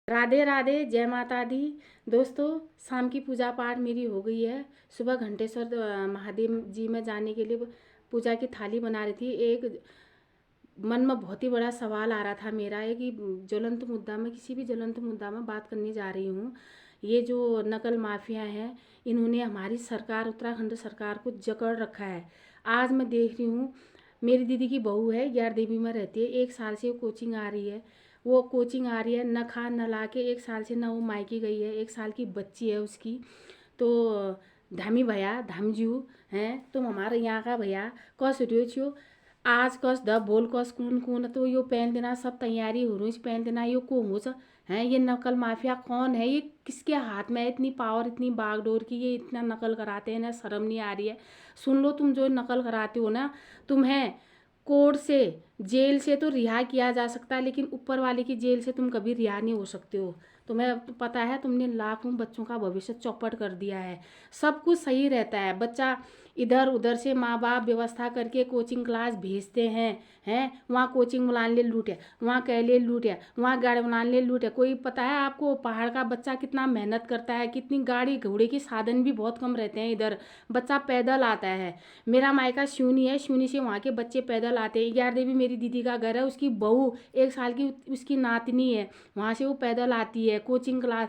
राधे राधे, जय माता दी। दोस्तों, शाम की पूजा पाठ मेरी हो गई है। सुबह घंटेश्वर महादेव जी में जाने के लिए पूजा की थाली बना रही थी। एक मन में बहुत ही बड़ा सवाल आ रहा था मेरा, है कि ज्वलंत मुद्दा में, किसी भी ज्वलंत मुद्दा में बात करने जा रही हूँ। ये जो नकल माफिया हैं, इन्होंने हमारी सरकार, उत्तराखंड सरकार को जकड़ रखा है। आज मैं देख रही हूँ, मेरी दीदी की बहू है, ग्यार देवी में रहती है। 1 साल से वो कोचिंग आ रही है। वो कोचिंग आ रही है, न खा न ला के 1 साल से, ना वो मायके गई है। 1 साल की बच्ची है उसकी। तो धामी भैया, धामजू हैं, तुम हमारे यहाँ का भैया कस रहो छो। आज कस द बोल कस कौन कौन तो यो पहन देना, सब तैयारी हो रही पहन देना, यो को हो है। ये नकल माफिया कौन है? ये किसके हाथ में है इतनी पावर, इतनी बागडोर की ये इतना नकल कराते हैं ना? शर्म नहीं आ रही है? सुन लो, तुम जो नकल कराते हो ना, तुम्हें कोर्ट से, जेल से तो रिहा किया जा सकता है, लेकिन ऊपर वाले की जेल से तुम कभी रिहा नहीं हो सकते हो। तुम्हें तो पता है, तुमने लाखों बच्चों का भविष्य चौपट कर दिया है। सब कुछ सही रहता है, बच्चा इधर उधर से माँ बाप व्यवस्था करके कोचिंग क्लास भेजते हैं वहाँ कोचिंग बुलाने ले लूटे, वहाँ कह ले लूटे, वहाँ गाड़ी बुलाने ले लूटे। कोई पता है आपको पहाड़ का बच्चा कितना मेहनत करता है? कितनी गाड़ी घोड़े के साधन भी बहुत कम रहते हैं इधर। बच्चा पैदल आता है। मेरा मायका सिवनी है, सिवनी से वहाँ के बच्चे पैदल आते हैं। ग्यारह देवी मेरी दीदी का घर है, उसकी बहू 1 साल की उसकी नातनी है, वहाँ से वो पैदल आती है कोचिंग क्लास।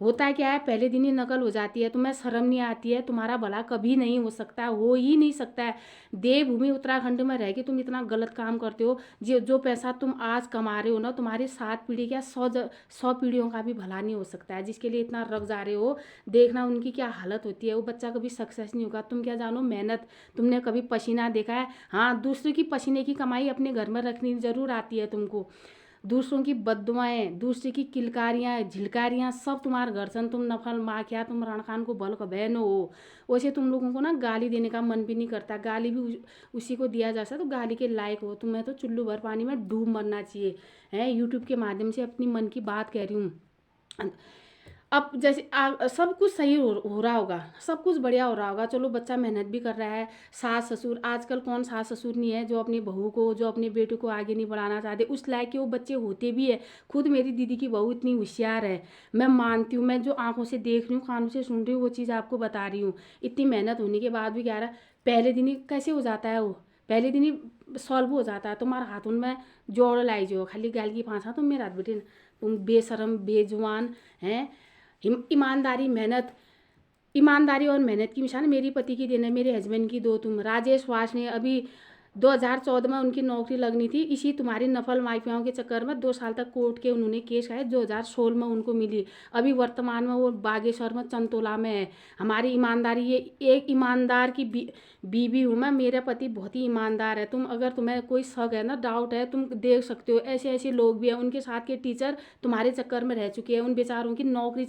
होता है क्या है, पहले दिन ही नकल हो जाती है। तुम्हें शर्म नहीं आती है? तुम्हारा भला कभी नहीं हो सकता, हो ही नहीं सकता है। देवभूमि उत्तराखंड में रह के तुम इतना गलत काम करते हो। जो पैसा तुम आज कमा रहे हो ना, तुम्हारी 7 पीढ़ी क्या 100 पीढ़ियों का भी भला नहीं हो सकता है। जिसके लिए इतना रग जा रहे हो, देखना उनकी क्या हालत होती है। वो बच्चा कभी सक्सेस नहीं होगा। तुम क्या जानो मेहनत? तुमने कभी पसीना देखा है? हाँ, दूसरे की पसीने की कमाई अपने घर में रखनी जरूर आती है तुमको। दूसरों की बददुआएं, दूसरे की किलकारियाँ झिलकारियाँ सब तुम्हारे घर सन। तुम नफल माखिया, तुम रणखान को बल का बहन हो। वैसे तुम लोगों को ना गाली देने का मन भी नहीं करता। गाली भी उसी को दिया जा सकता तो गाली के लायक हो। तुम्हें तो चुल्लू भर पानी में डूब मरना चाहिए। है, यूट्यूब के माध्यम से अपनी मन की बात कह रही हूँ। अब जैसे सब कुछ सही हो रहा होगा, सब कुछ बढ़िया हो रहा होगा। चलो, बच्चा मेहनत भी कर रहा है। सास ससुर, आजकल कौन सास ससुर नहीं है जो अपनी बहू को, जो अपने बेटे को आगे नहीं बढ़ाना चाहते? उस लायक के वो बच्चे होते भी है। खुद मेरी दीदी की बहू इतनी होशियार है, मैं मानती हूँ। मैं जो आंखों से देख रही हूँ, कानों से सुन रही हूँ, वो चीज़ आपको बता रही हूँ। इतनी मेहनत होने के बाद भी क्या रहा, पहले दिन ही कैसे हो जाता है वो? पहले दिन ही सॉल्व हो जाता है। तुम्हारे हाथों में जोड़ लाई जो खाली गाल की फांसा तुम मेरा बेटे, तुम बेशरम बेजुबान हैं। ईमानदारी मेहनत, ईमानदारी और मेहनत की मिसाल मेरी पति की देन है, मेरे हस्बैंड की दो। तुम राजेश वास ने अभी 2014 में उनकी नौकरी लगनी थी, इसी तुम्हारी नफल माफियाओं के चक्कर में 2 साल तक कोर्ट के उन्होंने केस खाए। 2016 में उनको मिली। अभी वर्तमान में वो बागेश्वर में चंतोला में है। हमारी ईमानदारी, ये एक ईमानदार की बीवी हूँ मैं। मेरा पति बहुत ही ईमानदार है। तुम अगर तुम्हें कोई शक है ना, डाउट है, तुम देख सकते हो। ऐसे ऐसे लोग भी हैं, उनके साथ के टीचर तुम्हारे चक्कर में रह चुके हैं। उन बेचारों की नौकरी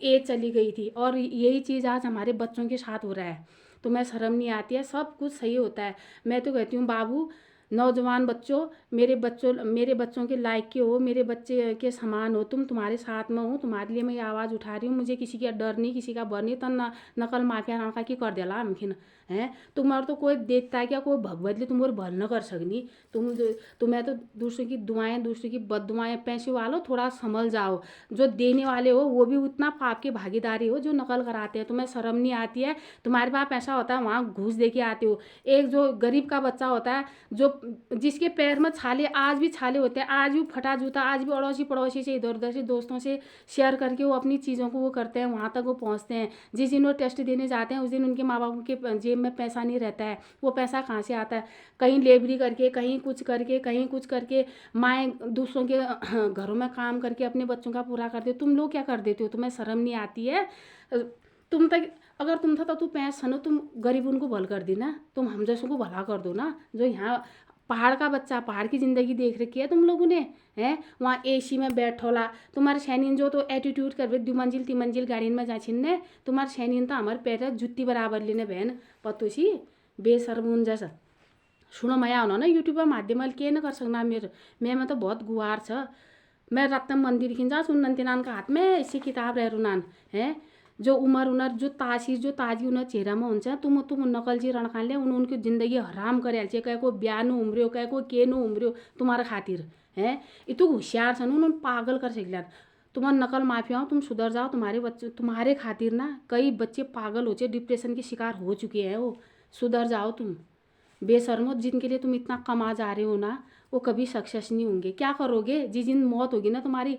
एज चली गई थी, और यही चीज़ आज हमारे बच्चों के साथ हो रहा है। तुम्हें शर्म नहीं आती है? सब कुछ सही होता है। मैं तो कहती हूँ बाबू, नौजवान बच्चों, मेरे बच्चों के लायक के हो, मेरे बच्चे के समान हो तुम। तुम्हारे साथ में हूँ, तुम्हारे लिए मैं ये आवाज़ उठा रही हूँ। मुझे किसी का डर नहीं, किसी का बर नहीं। तन नकल माफिया नाका की कर दिला हमखिन है। तुम्हारे तो कोई देखता है क्या? कोई भगवत तुम और भल न कर सकनी। तुम्हें तो दूसरों की दुआएं, दूसरों की बद दुआएं। पैसे वालों, थोड़ा संभल जाओ। जो देने वाले हो वो भी उतना पाप के भागीदारी हो जो नकल कराते हैं। तुम्हें शर्म नहीं आती है? तुम्हारे पास पैसा होता है, वहाँ घूस दे के आते हो। एक जो गरीब का बच्चा होता है, जो जिसके पैर में छाले, आज भी छाले होते हैं, आज भी फटा जूता, आज भी अड़ोसी पड़ोसी से, इधर उधर से दोस्तों से शेयर करके वो अपनी चीज़ों को वो करते हैं, वहाँ तक वो पहुँचते हैं। जिस दिन वो टेस्ट देने जाते हैं, उस दिन उनके माँ बाप के जेब में पैसा नहीं रहता है। वो पैसा कहाँ से आता है? कहीं लेबरी करके, कहीं कुछ करके, कहीं कुछ करके, माएँ दूसरों के घरों में काम करके अपने बच्चों का पूरा करते हो। तुम लोग क्या कर देते हो? तुम्हें शर्म नहीं आती है? तुम तक अगर तुम था तो तू पैसा सनो, तुम गरीब उनको भल कर दी ना, तुम हम जैसों को भला कर दो ना। जो यहाँ पहाड़ का बच्चा, पहाड़ की ज़िंदगी देख रखी है तुम लोगों ने, हैं? वहाँ एसी में बैठोला। तुम्हारे सैनियन जो तो एटीट्यूड कर 2 मंजिल 3 मंजिल गाड़ी में जा छिन्ने। तुम्हारे सैनियन तो हमारे पैर जुत्ती बराबर लेने बहन पतोसी बेशरमून जैसा। सुनो, मैं आउन ना यूट्यूब माध्यम के न कर सकना मैं तो बहुत गुहार छ। मैं रत्न मंदिर खिंचा सुन नान का हाथ में ऐसी किताब रह रुनान है। जो उमर जो तासी जो ताजी उन चेहरामा हुन्छ, तुम नकलजी रणखानले उनको जिंदगी हराम गरिहाल्छ। कहीँको बिहा नु उम्रियो, कहीँको के नु उम्रियो तुम्हारे खातिर है। इतो होशियार छन्, उन्होंने पागल कर सकला। तुम नकल माफिया हो, तुम सुधर जाओ। तुम्हारे बच्चे, तुम्हारे खातिर ना कई बच्चे पागल हो चुके, डिप्रेशन के शिकार हो चुके हैं। वो सुधर जाओ तुम। बेशर्मो, जिनके लिए तुम इतना कमा जा रहे हो ना, वो कभी सक्सेस नहीं होंगे। क्या करोगे जिस दिन मौत होगी ना तुम्हारी?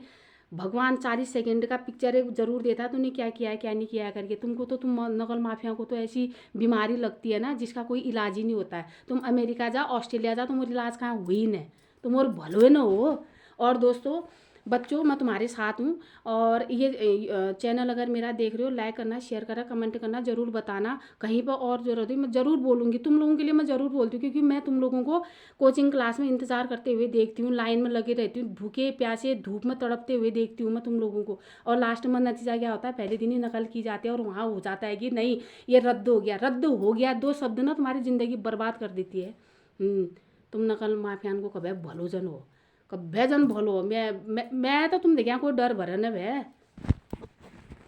भगवान 40 सेकंड का पिक्चर एक जरूर देता तूने क्या किया है क्या नहीं किया है करके। तुमको तो, तुम नकल माफिया को तो ऐसी बीमारी लगती है ना जिसका कोई इलाज ही नहीं होता है। तुम अमेरिका जा, ऑस्ट्रेलिया जा, तुम्हारी इलाज कहाँ हुई न? तुम और भलो न हो। और दोस्तों, बच्चों, मैं तुम्हारे साथ हूँ। और ये चैनल अगर मेरा देख रहे हो, लाइक करना, शेयर करना, कमेंट करना, ज़रूर बताना। कहीं पर और ज़रूरत है मैं ज़रूर बोलूँगी, तुम लोगों के लिए मैं ज़रूर बोलती हूँ, क्योंकि मैं तुम लोगों को कोचिंग क्लास में इंतज़ार करते हुए देखती हूँ, लाइन में लगे रहती हूँ, भूखे प्यासे धूप में तड़पते हुए देखती हूँ मैं तुम लोगों को। और लास्ट में नतीजा क्या होता है? पहले दिन ही नकल की जाती है और वहाँ हो जाता है कि नहीं, ये रद्द हो गया। रद्द हो गया, दो शब्द ना तुम्हारी ज़िंदगी बर्बाद कर देती है। तुम नकल माफियान को कभी भलो जन हो, कभी जन भलो। मैं तो तुम देखिया कोई डर भरे न भै।